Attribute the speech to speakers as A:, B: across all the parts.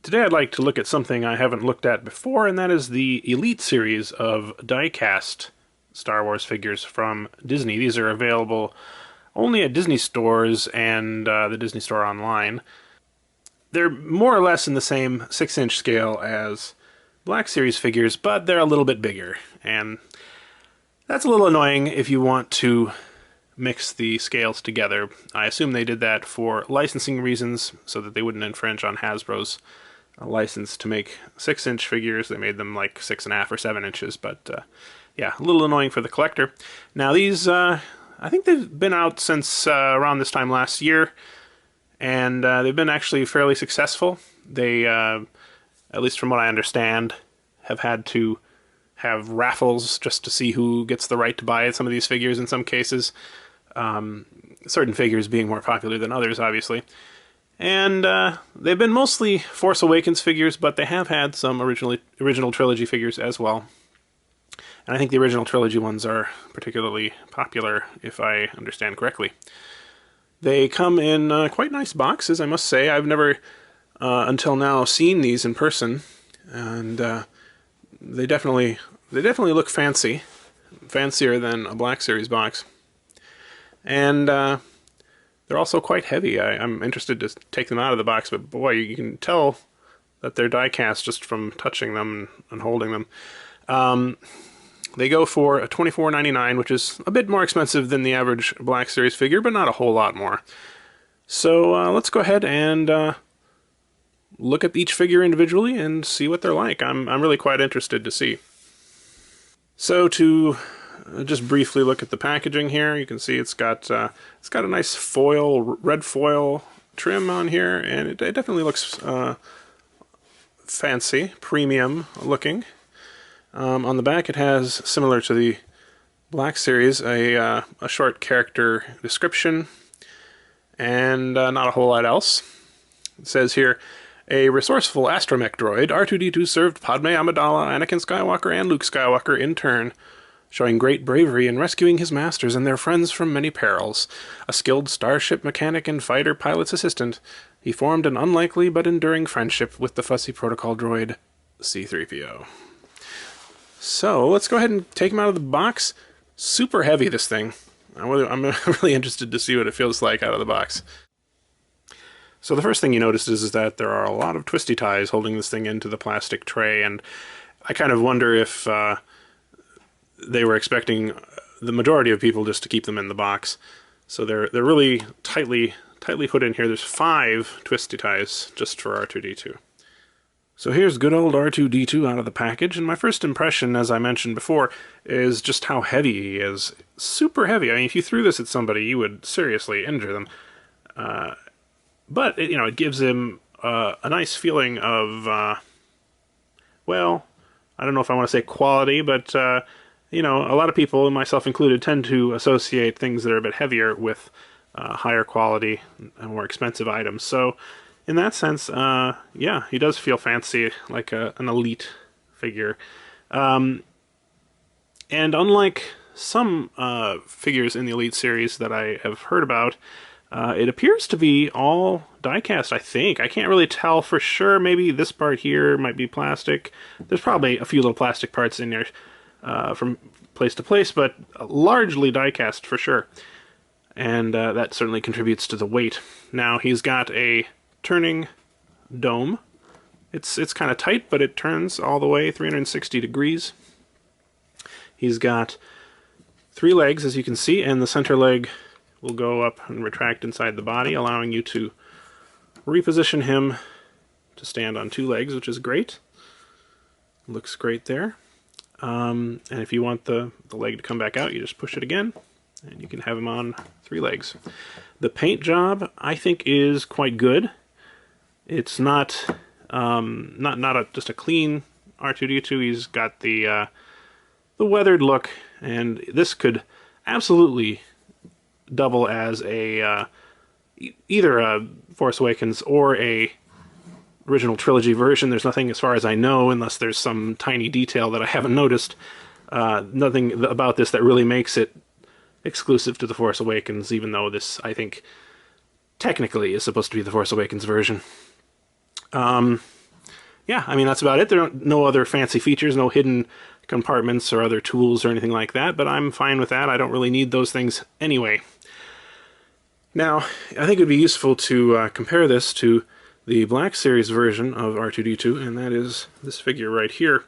A: Today I'd like to look at something I haven't looked at before, and that is the Elite series of die-cast Star Wars figures from Disney. These are available only at Disney stores and the Disney Store online. They're more or less in the same 6-inch scale as Black Series figures, but they're a little bit bigger, and that's a little annoying if you want to mix the scales together. I assume they did that for licensing reasons, so that they wouldn't infringe on Hasbro's license to make 6-inch figures. They made them like 6.5 or 7 inches, but yeah, a little annoying for the collector. Now these, I think they've been out since around this time last year, and they've been actually fairly successful. They, at least from what I understand, have had to have raffles just to see who gets the right to buy some of these figures in some cases. Certain figures being more popular than others, obviously. And they've been mostly Force Awakens figures, but they have had some original trilogy figures as well. And I think the original trilogy ones are particularly popular, if I understand correctly. They come in quite nice boxes, I must say. I've never, until now, seen these in person, and they definitely look fancy, fancier than a Black Series box. And they're also quite heavy. I'm interested to take them out of the box, but boy, you can tell that they're die-cast just from touching them and holding them. They go for $24.99, which is a bit more expensive than the average Black Series figure, but not a whole lot more. So let's go ahead and look at each figure individually and see what they're like. I'm really quite interested to see. So to just briefly look at the packaging here, you can see it's got a nice foil, red foil trim on here, and it definitely looks fancy, premium looking. On the back it has, similar to the Black Series, a short character description, and not a whole lot else. It says here, a resourceful astromech droid, R2-D2 served Padme Amidala, Anakin Skywalker, and Luke Skywalker in turn, showing great bravery in rescuing his masters and their friends from many perils. A skilled starship mechanic and fighter pilot's assistant, he formed an unlikely but enduring friendship with the fussy protocol droid C-3PO. So let's go ahead and take him out of the box. Super heavy, this thing. I'm really interested to see what it feels like out of the box. So the first thing you notice is that there are a lot of twisty ties holding this thing into the plastic tray, and I kind of wonder if they were expecting the majority of people just to keep them in the box. So they're really tightly put in here. There's 5 twisty ties just for R2-D2. So here's good old R2-D2 out of the package, and my first impression, as I mentioned before, is just how heavy he is. Super heavy. I mean, if you threw this at somebody, you would seriously injure them. But it gives him a nice feeling of, well, I don't know if I want to say quality, but a lot of people, myself included, tend to associate things that are a bit heavier with higher quality and more expensive items. So in that sense, yeah, he does feel fancy, like an elite figure. And unlike some figures in the Elite series that I have heard about, it appears to be all die-cast, I think. I can't really tell for sure. Maybe this part here might be plastic. There's probably a few little plastic parts in there from place to place, but largely die-cast for sure. And that certainly contributes to the weight. Now, he's got a turning dome. It's kind of tight, but it turns all the way 360 degrees. He's got 3 legs, as you can see, and the center leg will go up and retract inside the body, allowing you to reposition him to stand on 2 legs, which is great. Looks great there. And if you want the leg to come back out, you just push it again, and you can have him on 3 legs. The paint job, I think, is quite good. It's not just a clean R2-D2. He's got the weathered look, and this could absolutely double as either a Force Awakens or a original trilogy version. There's nothing, as far as I know, unless there's some tiny detail that I haven't noticed, nothing about this that really makes it exclusive to The Force Awakens, even though this, I think, technically is supposed to be the Force Awakens version. yeah, I mean, that's about it. There are no other fancy features, no hidden compartments or other tools or anything like that, but I'm fine with that. I don't really need those things anyway. Now, I think it would be useful to compare this to the Black Series version of R2-D2, and that is this figure right here.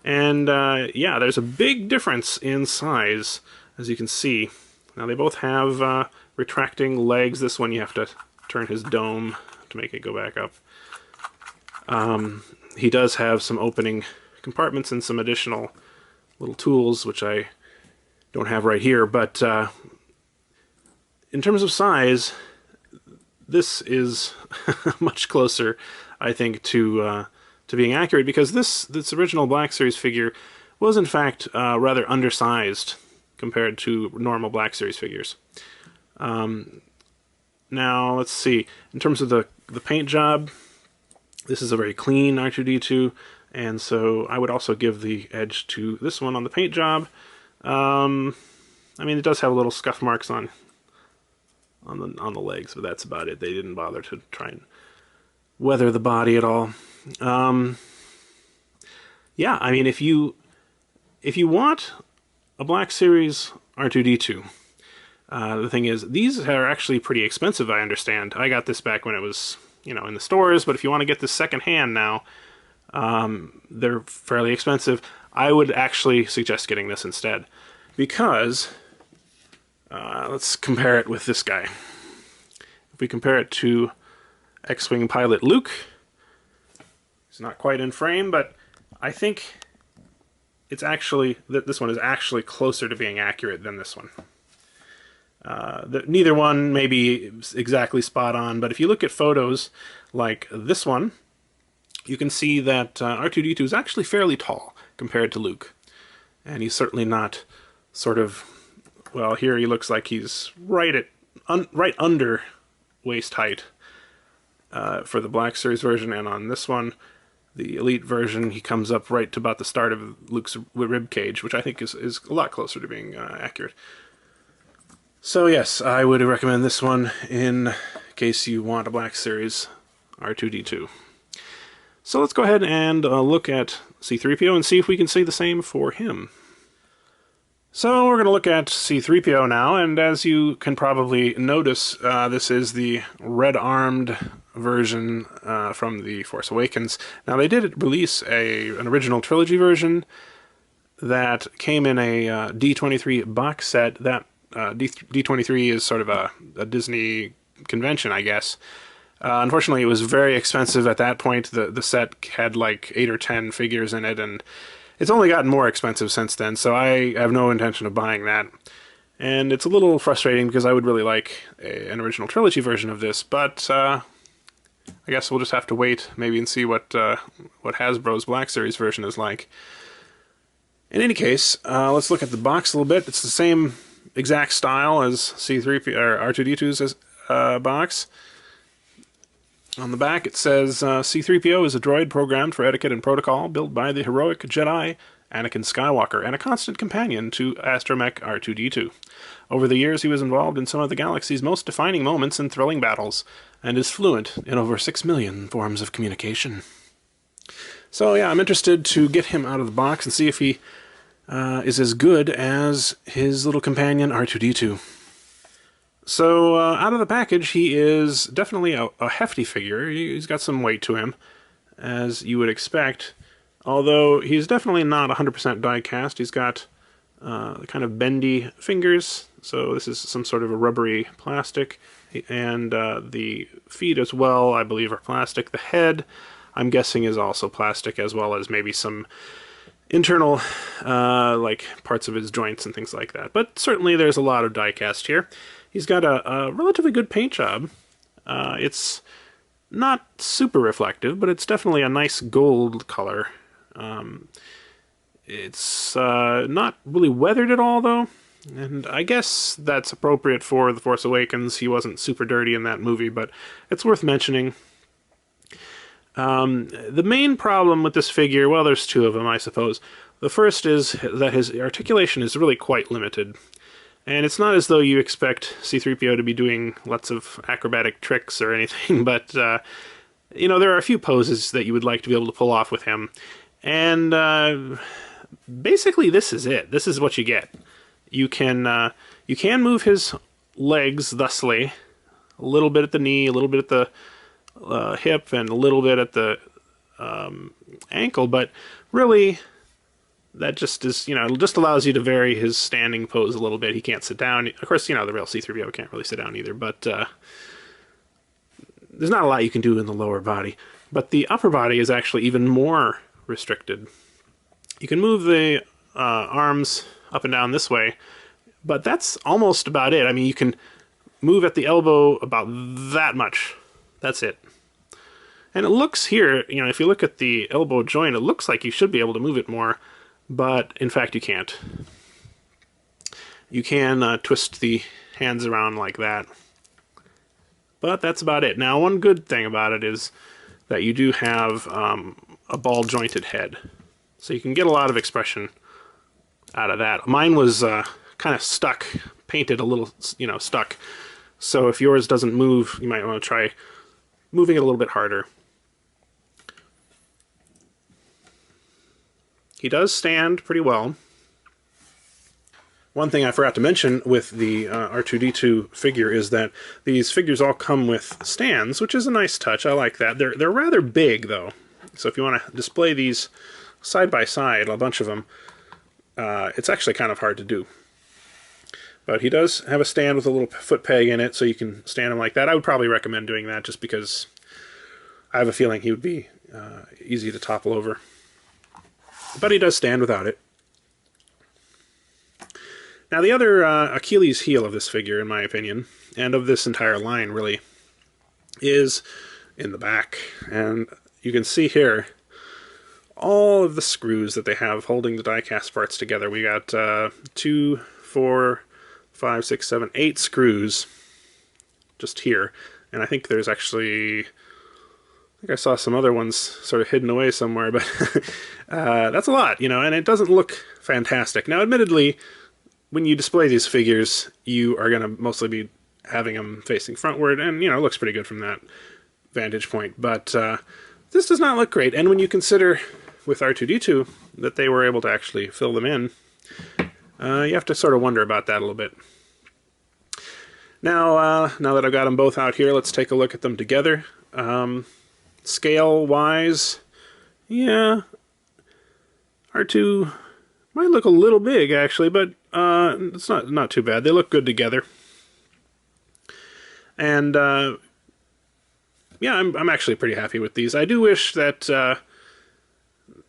A: And yeah, there's a big difference in size, as you can see. Now, they both have retracting legs. This one you have to turn his dome to make it go back up. He does have some opening compartments and some additional little tools, which I don't have right here, but in terms of size, this is much closer, I think, to being accurate, because this original Black Series figure was in fact rather undersized compared to normal Black Series figures. Now, let's see. In terms of the paint job, this is a very clean R2-D2, and so I would also give the edge to this one on the paint job. I mean, it does have little scuff marks on the legs, but that's about it. They didn't bother to try and weather the body at all. Yeah, I mean, if you want a Black Series R2-D2, the thing is, these are actually pretty expensive, I understand. I got this back when it was, you know, in the stores, but if you want to get this secondhand now, they're fairly expensive. I would actually suggest getting this instead, because let's compare it with this guy. If we compare it to X-Wing pilot Luke, he's not quite in frame, but I think it's actually this one is actually closer to being accurate than this one. Neither one may be exactly spot on, but if you look at photos like this one, you can see that R2-D2 is actually fairly tall compared to Luke. And he's certainly not sort of, well, here he looks like he's right under waist height for the Black Series version, and on this one, the Elite version, he comes up right to about the start of Luke's rib cage, which I think is a lot closer to being accurate. So yes, I would recommend this one in case you want a Black Series R2-D2. So let's go ahead and look at C-3PO and see if we can say the same for him. So we're going to look at C-3PO now, and as you can probably notice, this is the red-armed version from The Force Awakens. Now, they did release an original trilogy version that came in a D23 box set. That D23 is sort of a Disney convention, I guess. Unfortunately, it was very expensive at that point. The set had like 8 or 10 figures in it, and it's only gotten more expensive since then, so I have no intention of buying that. And it's a little frustrating because I would really like an original trilogy version of this, but I guess we'll just have to wait maybe and see what Hasbro's Black Series version is like. In any case, let's look at the box a little bit. It's the same exact style as C-3PO or R2-D2's box. On the back it says, C-3PO is a droid programmed for etiquette and protocol, built by the heroic Jedi Anakin Skywalker, and a constant companion to astromech R2-D2. Over the years he was involved in some of the galaxy's most defining moments and thrilling battles, and is fluent in over 6 million forms of communication. So yeah, I'm interested to get him out of the box and see if he is as good as his little companion R2-D2. So, out of the package, he is definitely a hefty figure. He's got some weight to him, as you would expect. Although, he's definitely not 100% die-cast. He's got kind of bendy fingers, so this is some sort of a rubbery plastic. And the feet as well, I believe, are plastic. The head, I'm guessing, is also plastic, as well as maybe some internal, like, parts of his joints and things like that. But certainly there's a lot of die-cast here. He's got a relatively good paint job. It's not super reflective, but it's definitely a nice gold color. It's not really weathered at all, though. And I guess that's appropriate for The Force Awakens. He wasn't super dirty in that movie, but it's worth mentioning. The main problem with this figure, well, there's two of them, I suppose. The first is that his articulation is really quite limited. And it's not as though you expect C-3PO to be doing lots of acrobatic tricks or anything, but you know, there are a few poses that you would like to be able to pull off with him. And basically this is it. This is what you get. You can move his legs thusly, a little bit at the knee, a little bit at the hip, and a little bit at the ankle, but really that just is, you know, it just allows you to vary his standing pose a little bit. He can't sit down. Of course, you know, the real C-3PO can't really sit down either, but there's not a lot you can do in the lower body. But the upper body is actually even more restricted. You can move the arms up and down this way, but that's almost about it. I mean, you can move at the elbow about that much. That's it. And it looks here, you know, if you look at the elbow joint, it looks like you should be able to move it more, but in fact you can't. You can twist the hands around like that, but that's about it. Now, one good thing about it is that you do have a ball jointed head, so you can get a lot of expression out of that. Mine was kind of stuck, painted a little, you know, stuck. So if yours doesn't move, you might want to try moving it a little bit harder. He does stand pretty well. One thing I forgot to mention with the R2-D2 figure is that these figures all come with stands, which is a nice touch. I like that. They're rather big, though. So if you want to display these side by side, a bunch of them, it's actually kind of hard to do. But he does have a stand with a little foot peg in it, so you can stand him like that. I would probably recommend doing that just because I have a feeling he would be easy to topple over. But he does stand without it. Now, the other Achilles heel of this figure, in my opinion, and of this entire line, really, is in the back. And you can see here all of the screws that they have holding the die-cast parts together. We got 2, 4, 5, 6, 7, 8 screws just here. And I think there's actually, I think I saw some other ones sort of hidden away somewhere, but that's a lot, you know, and it doesn't look fantastic. Now, admittedly, when you display these figures, you are going to mostly be having them facing frontward, and, you know, it looks pretty good from that vantage point. But this does not look great, and when you consider with R2-D2 that they were able to actually fill them in, you have to sort of wonder about that a little bit. Now, now that I've got them both out here, let's take a look at them together. Scale-wise, yeah, R2 might look a little big, actually, but it's not too bad. They look good together. And, yeah, I'm actually pretty happy with these. I do wish that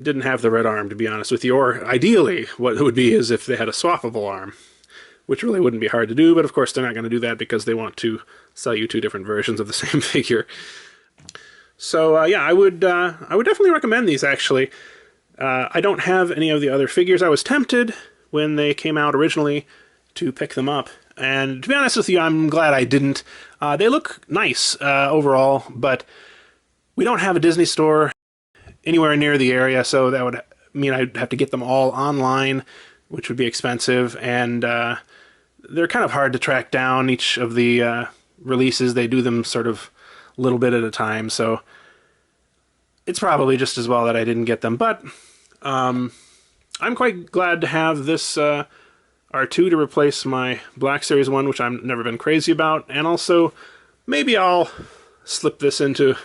A: didn't have the red arm, to be honest with you, or ideally what it would be is if they had a swappable arm, which really wouldn't be hard to do, but of course they're not going to do that because they want to sell you 2 different versions of the same figure. So yeah, I would definitely recommend these, actually. I don't have any of the other figures. I was tempted when they came out originally to pick them up, and to be honest with you, I'm glad I didn't. They look nice overall, but we don't have a Disney store anywhere near the area, so that would mean I'd have to get them all online, which would be expensive, and they're kind of hard to track down. Each of the releases, they do them sort of a little bit at a time, so it's probably just as well that I didn't get them. But I'm quite glad to have this R2 to replace my Black Series one, which I've never been crazy about, and also maybe I'll slip this into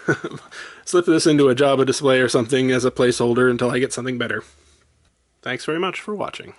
A: slip this into a Jabba display or something as a placeholder until I get something better. Thanks very much for watching.